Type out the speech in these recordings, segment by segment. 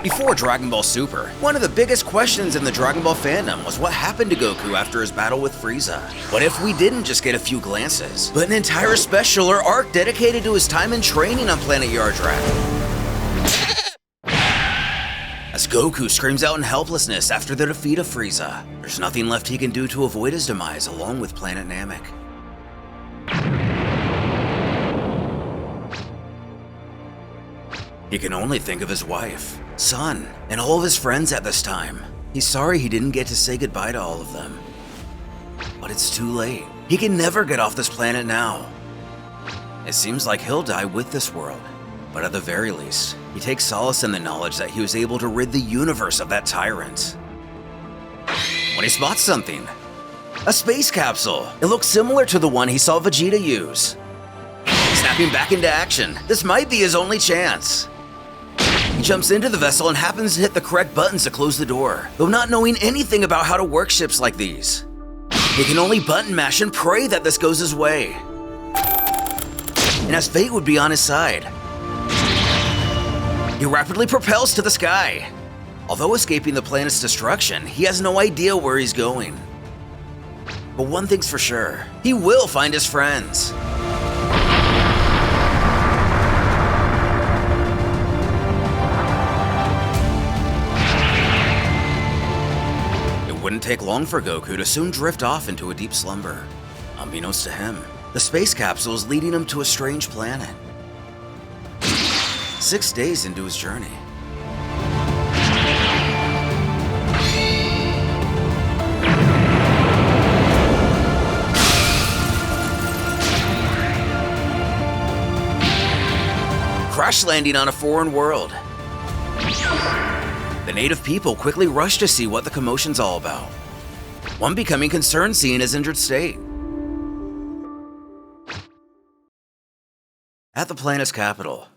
Before Dragon Ball Super, one of the biggest questions in the Dragon Ball fandom was what happened to Goku after his battle with Frieza. What if we didn't just get a few glances, but an entire special or arc dedicated to his time in training on planet Yardrat? As Goku screams out in helplessness after the defeat of Frieza, there's nothing left he can do to avoid his demise along with Planet Namek. He can only think of his wife, son, and all of his friends at this time. He's sorry he didn't get to say goodbye to all of them. But it's too late. He can never get off this planet now. It seems like he'll die with this world, but at the very least, he takes solace in the knowledge that he was able to rid the universe of that tyrant. When he spots something, a space capsule. It looks similar to the one he saw Vegeta use. Snapping back into action, this might be his only chance. He jumps into the vessel and happens to hit the correct buttons to close the door, though not knowing anything about how to work ships like these. He can only button mash and pray that this goes his way. And as fate would be on his side, he rapidly propels to the sky. Although escaping the planet's destruction, he has no idea where he's going. But one thing's for sure, he will find his friends. It wouldn't take long for Goku to soon drift off into a deep slumber. Unbeknownst to him, the space capsule is leading him to a strange planet. 6 days into his journey. Crash landing on a foreign world. The native people quickly rush to see what the commotion's all about. One becoming concerned seeing his injured state. At the planet's capital,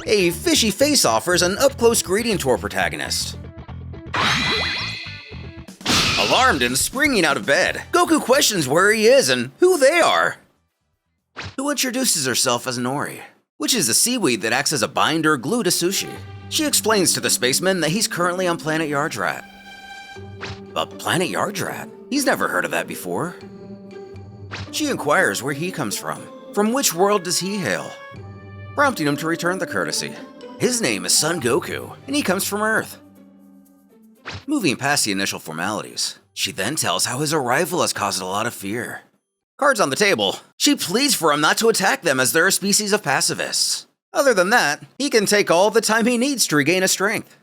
a fishy face offers an up-close greeting to our protagonist. Alarmed and springing out of bed, Goku questions where he is and who they are. Who introduces herself as Nori, which is the seaweed that acts as a binder or glue to sushi. She explains to the spaceman that he's currently on planet Yardrat. But planet Yardrat? He's never heard of that before. She inquires where he comes from. From which world does he hail? Prompting him to return the courtesy. His name is Son Goku, and he comes from Earth. Moving past the initial formalities, she then tells how his arrival has caused a lot of fear. Cards on the table, she pleads for him not to attack them as they're a species of pacifists. Other than that, he can take all the time he needs to regain his strength.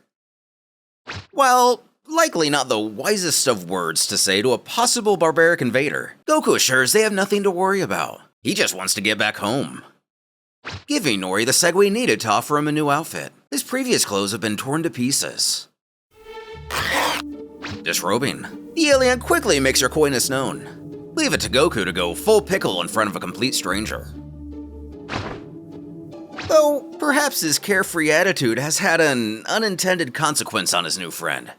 While likely not the wisest of words to say to a possible barbaric invader, Goku assures they have nothing to worry about. He just wants to get back home. Giving Nori the segue needed to offer him a new outfit. His previous clothes have been torn to pieces. Disrobing, the alien quickly makes her coyness known. Leave it to Goku to go full pickle in front of a complete stranger. Though, perhaps his carefree attitude has had an unintended consequence on his new friend.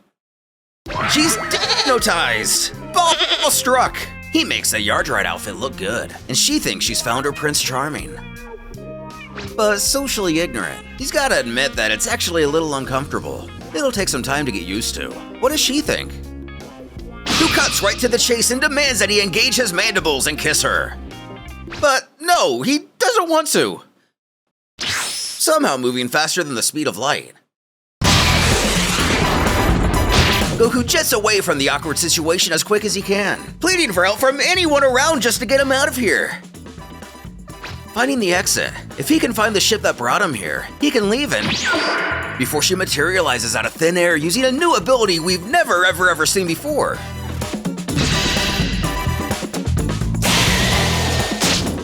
She's hypnotized! Ball struck! He makes the Yardrat outfit look good, and she thinks she's found her Prince Charming. But socially ignorant, he's gotta admit that it's actually a little uncomfortable. It'll take some time to get used to. What does she think? Who cuts right to the chase and demands that he engage his mandibles and kiss her. But no, he doesn't want to. Somehow moving faster than the speed of light, Goku jets away from the awkward situation as quick as he can, pleading for help from anyone around just to get him out of here. Finding the exit, if he can find the ship that brought him here, he can leave and before she materializes out of thin air using a new ability we've never ever seen before.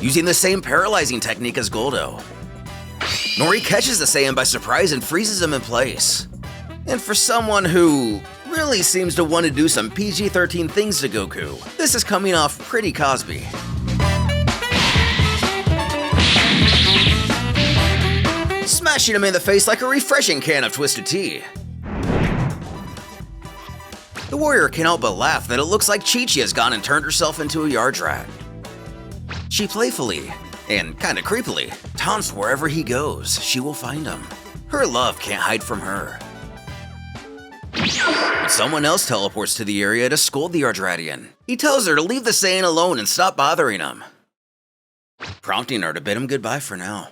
Using the same paralyzing technique as Goldo, Nori catches the Saiyan by surprise and freezes him in place. And for someone who really seems to want to do some PG-13 things to Goku, this is coming off pretty Cosby. Smashing him in the face like a refreshing can of twisted tea. The warrior can't help but laugh that it looks like Chi-Chi has gone and turned herself into a Yardrat. She playfully, and kinda creepily, taunts wherever he goes, she will find him. Her love can't hide from her. But someone else teleports to the area to scold the Yardratian. He tells her to leave the Saiyan alone and stop bothering him, prompting her to bid him goodbye for now.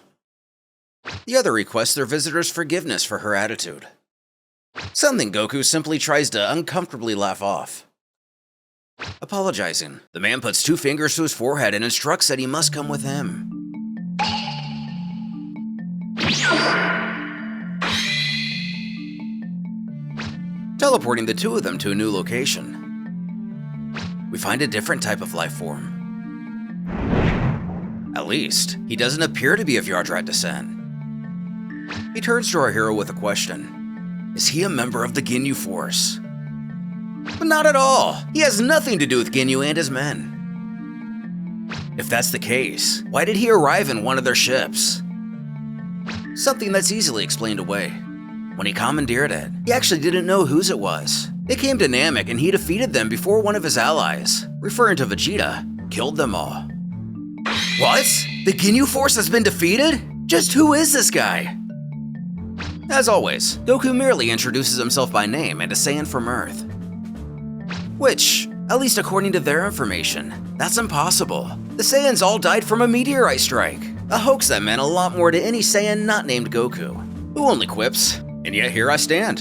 The other requests their visitor's forgiveness for her attitude, something Goku simply tries to uncomfortably laugh off. Apologizing, the man puts 2 fingers to his forehead and instructs that he must come with him. Teleporting the 2 of them to a new location, we find a different type of life form. At least, he doesn't appear to be of Yardrat descent. He turns to our hero with a question. Is he a member of the Ginyu Force? But not at all. He has nothing to do with Ginyu and his men. If that's the case, why did he arrive in one of their ships? Something that's easily explained away. When he commandeered it, he actually didn't know whose it was. They came to Namek and he defeated them before one of his allies, referring to Vegeta, killed them all. What? The Ginyu Force has been defeated? Just who is this guy? As always, Goku merely introduces himself by name and a Saiyan from Earth. Which, at least according to their information, that's impossible. The Saiyans all died from a meteorite strike, a hoax that meant a lot more to any Saiyan not named Goku, who only quips, and yet here I stand.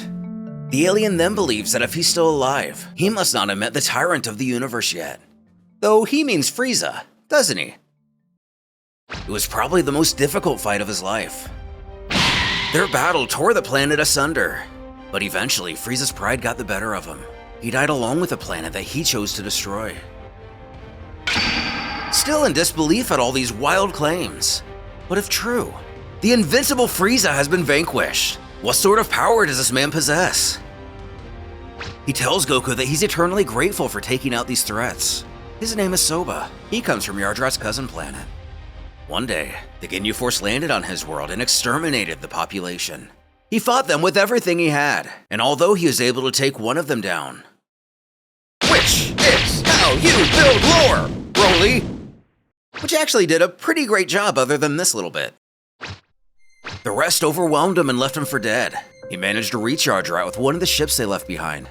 The alien then believes that if he's still alive, he must not have met the tyrant of the universe yet. Though he means Frieza, doesn't he? It was probably the most difficult fight of his life. Their battle tore the planet asunder, but eventually Frieza's pride got the better of him. He died along with the planet that he chose to destroy. Still in disbelief at all these wild claims. But if true, the invincible Frieza has been vanquished. What sort of power does this man possess? He tells Goku that he's eternally grateful for taking out these threats. His name is Soba. He comes from Yardrat's cousin planet. One day, the Ginyu Force landed on his world and exterminated the population. He fought them with everything he had, and although he was able to take one of them down. Which is how you build lore, Broly! Which actually did a pretty great job other than this little bit. The rest overwhelmed him and left him for dead. He managed to reach Yardrat with one of the ships they left behind.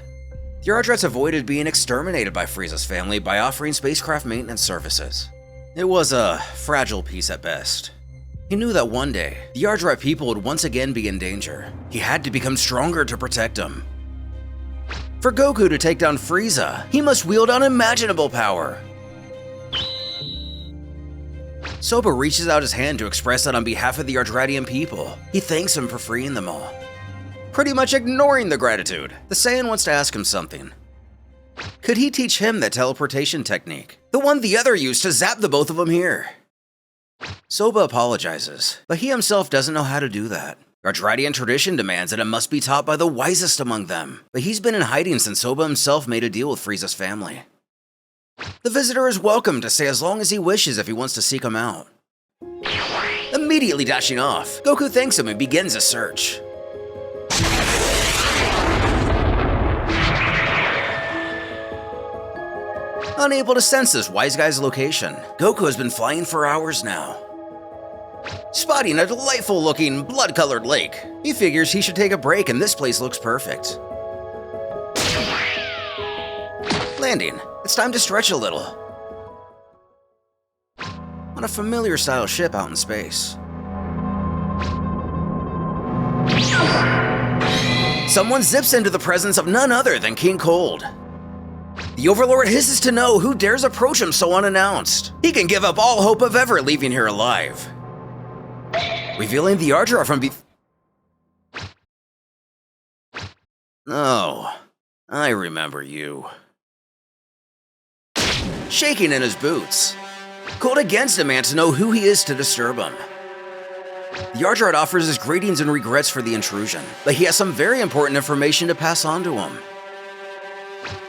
The Yardrats avoided being exterminated by Frieza's family by offering spacecraft maintenance services. It was a fragile peace at best. He knew that one day, the Yardrat people would once again be in danger. He had to become stronger to protect them. For Goku to take down Frieza, he must wield unimaginable power. Soba reaches out his hand to express that on behalf of the Yardratian people. He thanks him for freeing them all. Pretty much ignoring the gratitude, the Saiyan wants to ask him something. Could he teach him that teleportation technique? The one the other used to zap the both of them here. Soba apologizes, but he himself doesn't know how to do that. Yardratian tradition demands that it must be taught by the wisest among them, but he's been in hiding since Soba himself made a deal with Frieza's family. The visitor is welcome to stay as long as he wishes if he wants to seek him out. Immediately dashing off, Goku thanks him and begins a search. Unable to sense this wise guy's location, Goku has been flying for hours now. Spotting a delightful-looking, blood-colored lake, he figures he should take a break and this place looks perfect. Landing, it's time to stretch a little. On a familiar-style ship out in space. Someone zips into the presence of none other than King Cold. The Overlord hisses to know who dares approach him so unannounced. He can give up all hope of ever leaving here alive. Revealing the Yardrat from Oh, I remember you. Shaking in his boots, Cold against a man to know who he is to disturb him. The Yardrat offers his greetings and regrets for the intrusion, but he has some very important information to pass on to him.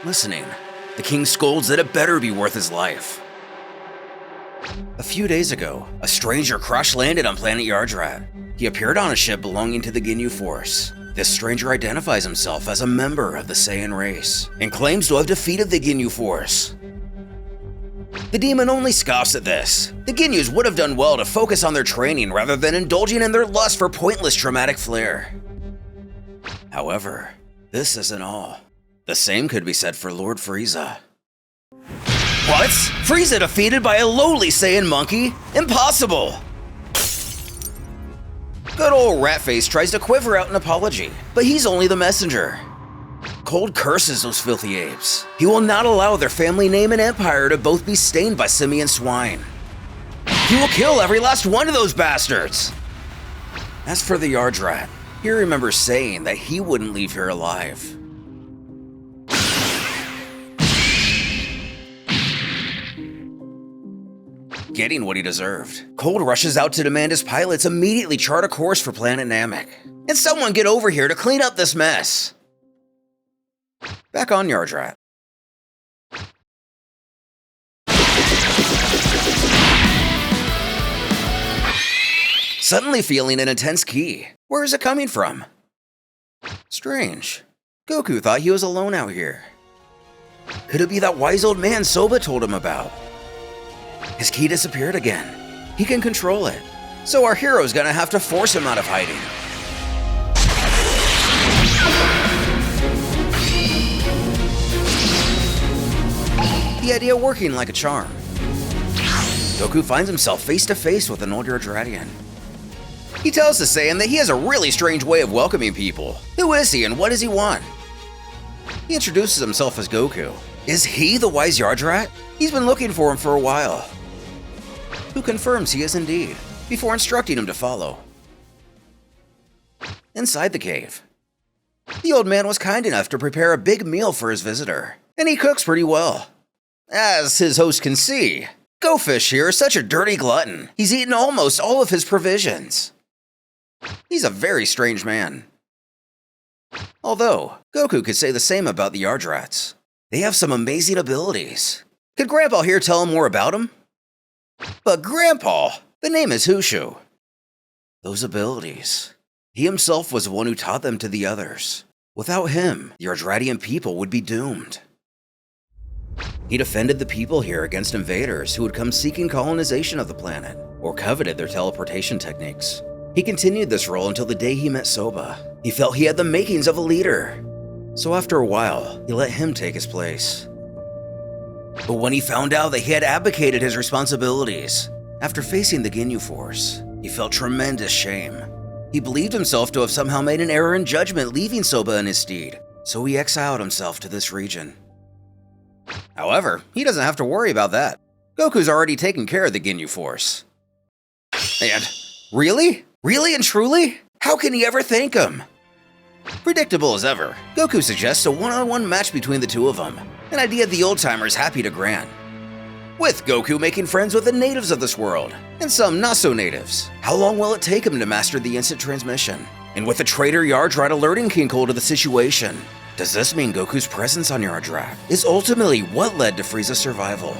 Listening, the king scolds that it better be worth his life. A few days ago, a stranger crash-landed on planet Yardrat. He appeared on a ship belonging to the Ginyu Force. This stranger identifies himself as a member of the Saiyan race, and claims to have defeated the Ginyu Force. The demon only scoffs at this. The Ginyus would have done well to focus on their training rather than indulging in their lust for pointless traumatic flair. However, this isn't all. The same could be said for Lord Frieza. What? Frieza defeated by a lowly Saiyan monkey? Impossible! Good old Ratface tries to quiver out an apology, but he's only the messenger. Cold curses those filthy apes. He will not allow their family name and empire to both be stained by simian swine. He will kill every last one of those bastards! As for the Yardrat, he remembers saying that he wouldn't leave here alive. Getting what he deserved, Cold rushes out to demand his pilots immediately chart a course for Planet Namek. And someone get over here to clean up this mess! Back on Yardrat. Suddenly feeling an intense ki. Where is it coming from? Strange. Goku thought he was alone out here. Could it be that wise old man Soba told him about? His ki disappeared again. He can control it. So our hero's gonna have to force him out of hiding. The idea working like a charm. Goku finds himself face to face with an old Yardratian. He tells the Saiyan that he has a really strange way of welcoming people. Who is he and what does he want? He introduces himself as Goku. Is he the wise Yardrat? He's been looking for him for a while. Who confirms he is indeed, before instructing him to follow. Inside the cave. The old man was kind enough to prepare a big meal for his visitor, and he cooks pretty well. As his host can see, Gofish here is such a dirty glutton. He's eaten almost all of his provisions. He's a very strange man. Although, Goku could say the same about the Yardrats. They have some amazing abilities. Could Grandpa here tell him more about them? But Grandpa, the name is Hushu. Those abilities. He himself was the one who taught them to the others. Without him, the Yardratian people would be doomed. He defended the people here against invaders who would come seeking colonization of the planet, or coveted their teleportation techniques. He continued this role until the day he met Soba. He felt he had the makings of a leader. So after a while, he let him take his place. But when he found out that he had abdicated his responsibilities, after facing the Ginyu Force, he felt tremendous shame. He believed himself to have somehow made an error in judgment leaving Soba in his stead, so he exiled himself to this region. However, he doesn't have to worry about that. Goku's already taken care of the Ginyu Force. And, really? Really and truly? How can he ever thank him? Predictable as ever, Goku suggests a one-on-one match between the two of them, an idea the old-timers happy to grant. With Goku making friends with the natives of this world, and some not-so-natives, how long will it take him to master the instant transmission? And with the traitor Yardrat alerting King Cold to the situation, does this mean Goku's presence on Yardrat is ultimately what led to Frieza's survival?